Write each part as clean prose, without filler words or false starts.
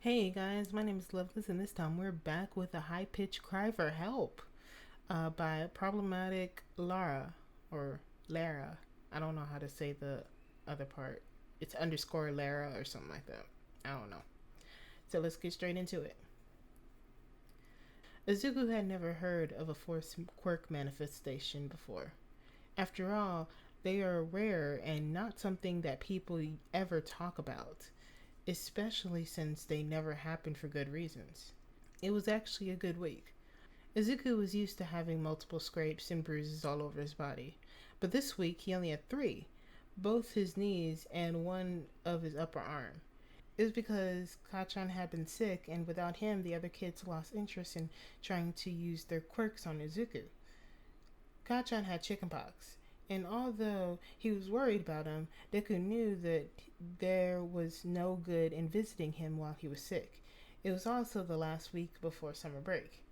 Hey guys, my name is Loveless, and this time we're back with a high pitched cry for help by Problematic Lara or Lara. I don't know how to say the other part. It's underscore Lara or something like that. I don't know. So let's get straight into it. Izuku had never heard of a force quirk manifestation before. After all, they are rare and not something that people ever talk about, especially since they never happen for good reasons. It was actually a good week. Izuku was used to having multiple scrapes and bruises all over his body, but this week he only had three, both his knees and one of his upper arm. It was because Kachan had been sick, and without him, the other kids lost interest in trying to use their quirks on Izuku. Kachan had chickenpox, and although he was worried about him, Deku knew that there was no good in visiting him while he was sick. It was also the last week before summer break.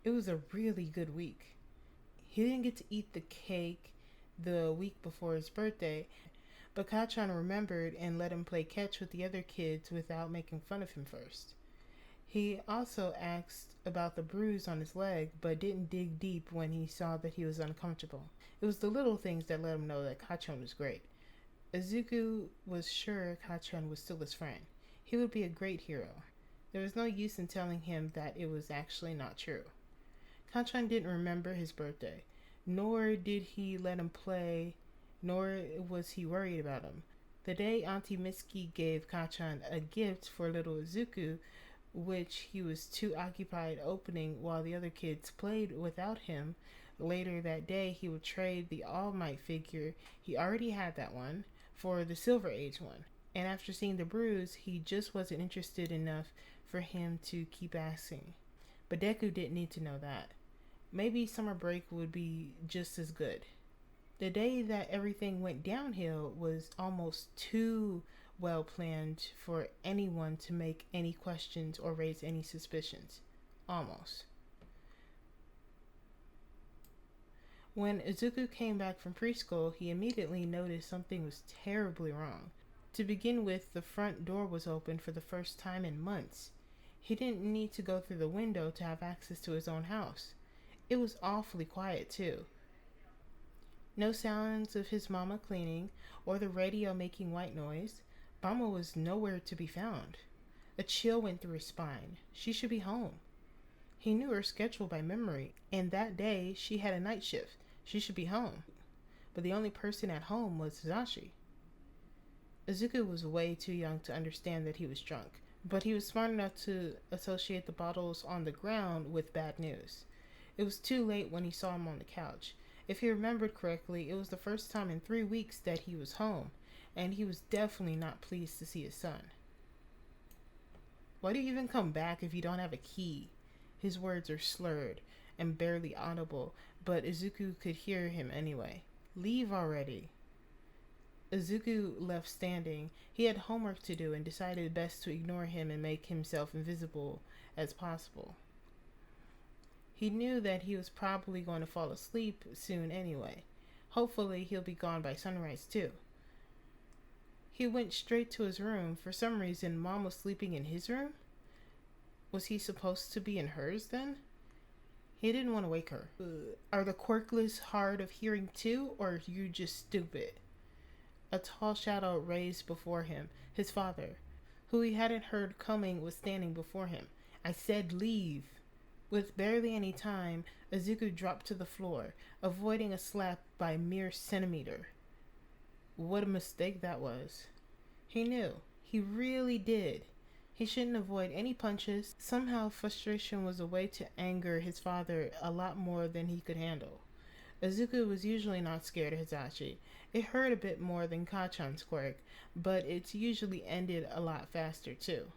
It was a really good week. He didn't get to eat the cake the week before his birthday, but Kachan remembered and let him play catch with the other kids without making fun of him first. He also asked about the bruise on his leg, but didn't dig deep when he saw that he was uncomfortable. It was the little things that let him know that Kachan was great. Izuku was sure Kachan was still his friend. He would be a great hero. There was no use in telling him that it was actually not true. Kachan didn't remember his birthday, nor did he let him play, nor was he worried about him. The day Auntie Mitsuki gave Kachan a gift for little Izuku, which he was too occupied opening while the other kids played without him. Later that day, he would trade the All Might figure, he already had that one, for the Silver Age one. And after seeing the bruise, he just wasn't interested enough for him to keep asking. But Deku didn't need to know that. Maybe summer break would be just as good. The day that everything went downhill was almost too well planned for anyone to make any questions or raise any suspicions. Almost. When Izuku came back from preschool, he immediately noticed something was terribly wrong. To begin with, the front door was open for the first time in months. He didn't need to go through the window to have access to his own house. It was awfully quiet, too. No sounds of his mama cleaning or the radio making white noise. Mama was nowhere to be found. A chill went through his spine. She should be home. He knew her schedule by memory, and that day she had a night shift. She should be home. But the only person at home was Hisashi. Izuku was way too young to understand that he was drunk, but he was smart enough to associate the bottles on the ground with bad news. It was too late when he saw him on the couch. If he remembered correctly, it was the first time in 3 weeks that he was home, and he was definitely not pleased to see his son. Why do you even come back if you don't have a key? His words are slurred and barely audible, but Izuku could hear him anyway. Leave already. Izuku left standing. He had homework to do and decided best to ignore him and make himself invisible as possible. He knew that he was probably going to fall asleep soon anyway. Hopefully he'll be gone by sunrise too. He went straight to his room. For some reason, Mom was sleeping in his room? Was he supposed to be in hers then? He didn't want to wake her. Are the quirkless hard of hearing too, or are you just stupid? A tall shadow raised before him. His father, who he hadn't heard coming, was standing before him. I said leave. With barely any time, Izuku dropped to the floor, avoiding a slap by a mere centimeter. What a mistake that was. He knew. He really did. He shouldn't avoid any punches. Somehow frustration was a way to anger his father a lot more than he could handle. Izuku was usually not scared of Hisashi. It hurt a bit more than Kachan's quirk, but it's usually ended a lot faster too.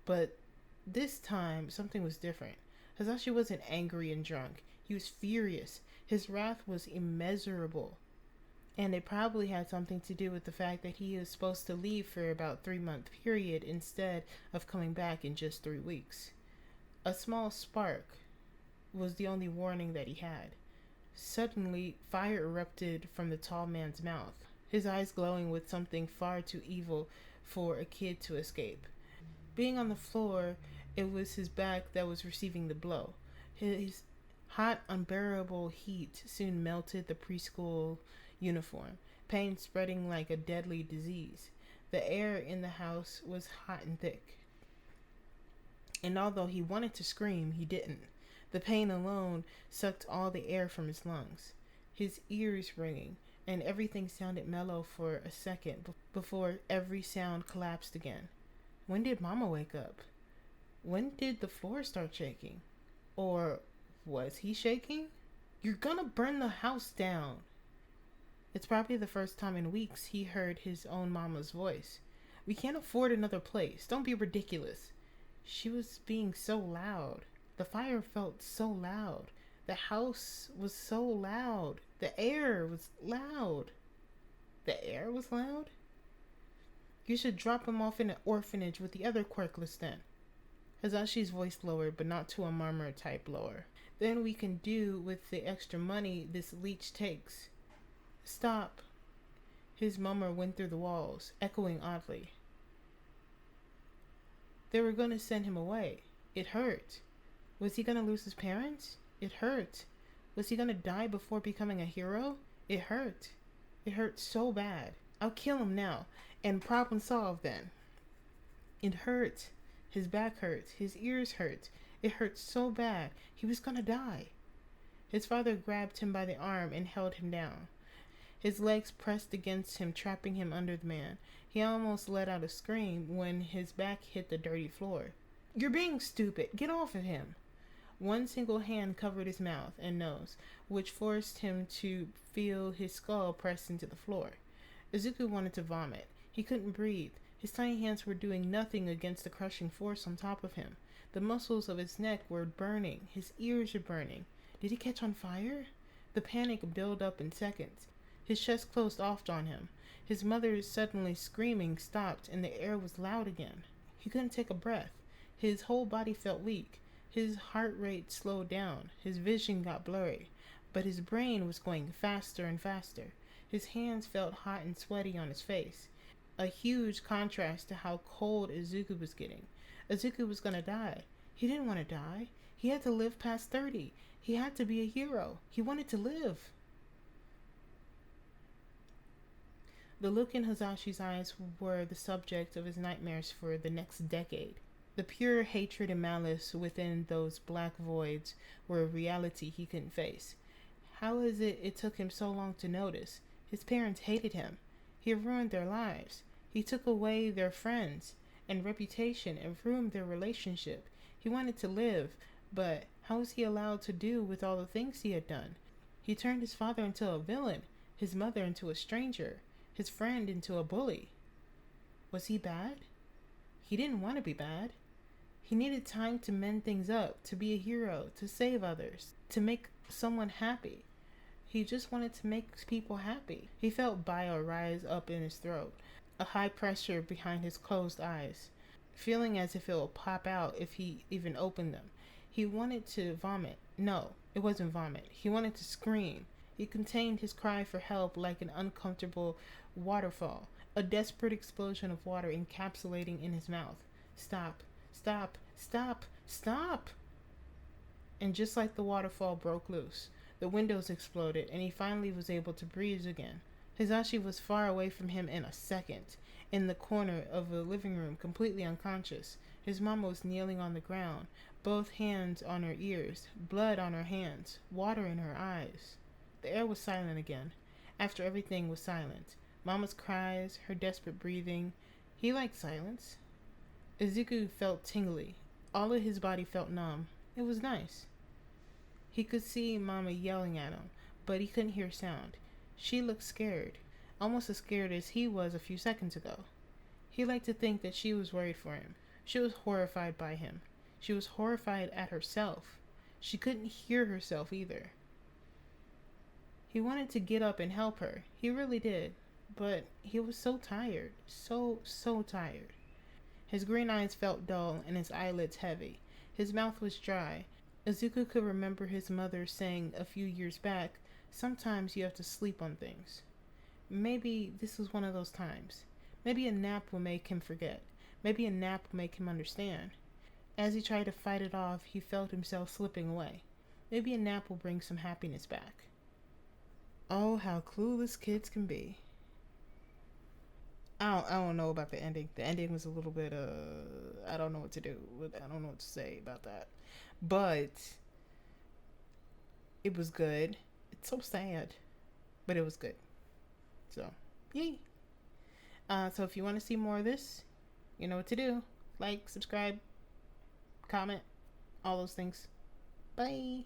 But this time, something was different. Hisashi wasn't angry and drunk. He was furious. His wrath was immeasurable. And it probably had something to do with the fact that he was supposed to leave for about 3-month period instead of coming back in just 3 weeks. A small spark was the only warning that he had. Suddenly, fire erupted from the tall man's mouth, his eyes glowing with something far too evil for a kid to escape. Being on the floor, it was his back that was receiving the blow. His hot, unbearable heat soon melted the preschool uniform, pain spreading like a deadly disease. The air in the house was hot and thick, and although he wanted to scream, he didn't. The pain alone sucked all the air from his lungs. His ears ringing, and everything sounded mellow for a second before every sound collapsed again. When did Mama wake up? When did the floor start shaking? Or was he shaking? You're gonna burn the house down. It's probably the first time in weeks he heard his own mama's voice. We can't afford another place. Don't be ridiculous. She was being so loud. The fire felt so loud. The house was so loud. The air was loud. The air was loud? You should drop him off in an orphanage with the other Quirkless then. Hazashi's voice lowered, but not to a murmur type lower. Then we can do with the extra money this leech takes. Stop. His murmur went through the walls, echoing oddly. They were going to send him away. It hurt. Was he going to lose his parents? It hurt. Was he going to die before becoming a hero? It hurt. It hurt so bad. I'll kill him now, and problem solved then. It hurt. His back hurt. His ears hurt. It hurt so bad. He was going to die. His father grabbed him by the arm and held him down. His legs pressed against him, trapping him under the man. He almost let out a scream when his back hit the dirty floor. You're being stupid. Get off of him. One single hand covered his mouth and nose, which forced him to feel his skull press into the floor. Izuku wanted to vomit. He couldn't breathe. His tiny hands were doing nothing against the crushing force on top of him. The muscles of his neck were burning. His ears were burning. Did he catch on fire? The panic built up in seconds. His chest closed off on him. His mother suddenly screaming stopped, and the air was loud again. He couldn't take a breath. His whole body felt weak. His heart rate slowed down. His vision got blurry. But his brain was going faster and faster. His hands felt hot and sweaty on his face. A huge contrast to how cold Izuku was getting. Izuku was going to die. He didn't want to die. He had to live past 30. He had to be a hero. He wanted to live. The look in Hazashi's eyes were the subject of his nightmares for the next decade. The pure hatred and malice within those black voids were a reality he couldn't face. How is it took him so long to notice? His parents hated him. He ruined their lives. He took away their friends and reputation and ruined their relationship. He wanted to live, but how was he allowed to do with all the things he had done? He turned his father into a villain, his mother into a stranger, his friend into a bully. Was he bad? He didn't want to be bad. He needed time to mend things up, to be a hero, to save others, to make someone happy. He just wanted to make people happy. He felt bile rise up in his throat, a high pressure behind his closed eyes, feeling as if it will pop out if he even opened them. He wanted to vomit. No, it wasn't vomit. He wanted to scream. He contained his cry for help like an uncomfortable waterfall, a desperate explosion of water encapsulating in his mouth. Stop, stop, stop, stop! And just like the waterfall broke loose, the windows exploded, and he finally was able to breathe again. Hizashi was far away from him in a second, in the corner of the living room, completely unconscious. His mama was kneeling on the ground, both hands on her ears, blood on her hands, water in her eyes. The air was silent again. After everything was silent. Mama's cries, her desperate breathing. He liked silence. Izuku felt tingly. All of his body felt numb. It was nice. He could see Mama yelling at him, but he couldn't hear sound. She looked scared, almost as scared as he was a few seconds ago. He liked to think that she was worried for him. She was horrified by him. She was horrified at herself. She couldn't hear herself either. He wanted to get up and help her. He really did. But he was so tired. So tired. His green eyes felt dull and his eyelids heavy. His mouth was dry. Izuku could remember his mother saying a few years back, sometimes you have to sleep on things. Maybe this was one of those times. Maybe a nap will make him forget. Maybe a nap will make him understand. As he tried to fight it off, he felt himself slipping away. Maybe a nap will bring some happiness back. Oh, how clueless kids can be. I don't know about the ending. The ending was a little bit I don't know what to do. I don't know what to say about that. But it was good. It's so sad, but it was good. So, yay. So if you want to see more of this, you know what to do. Like, subscribe, comment, all those things. Bye.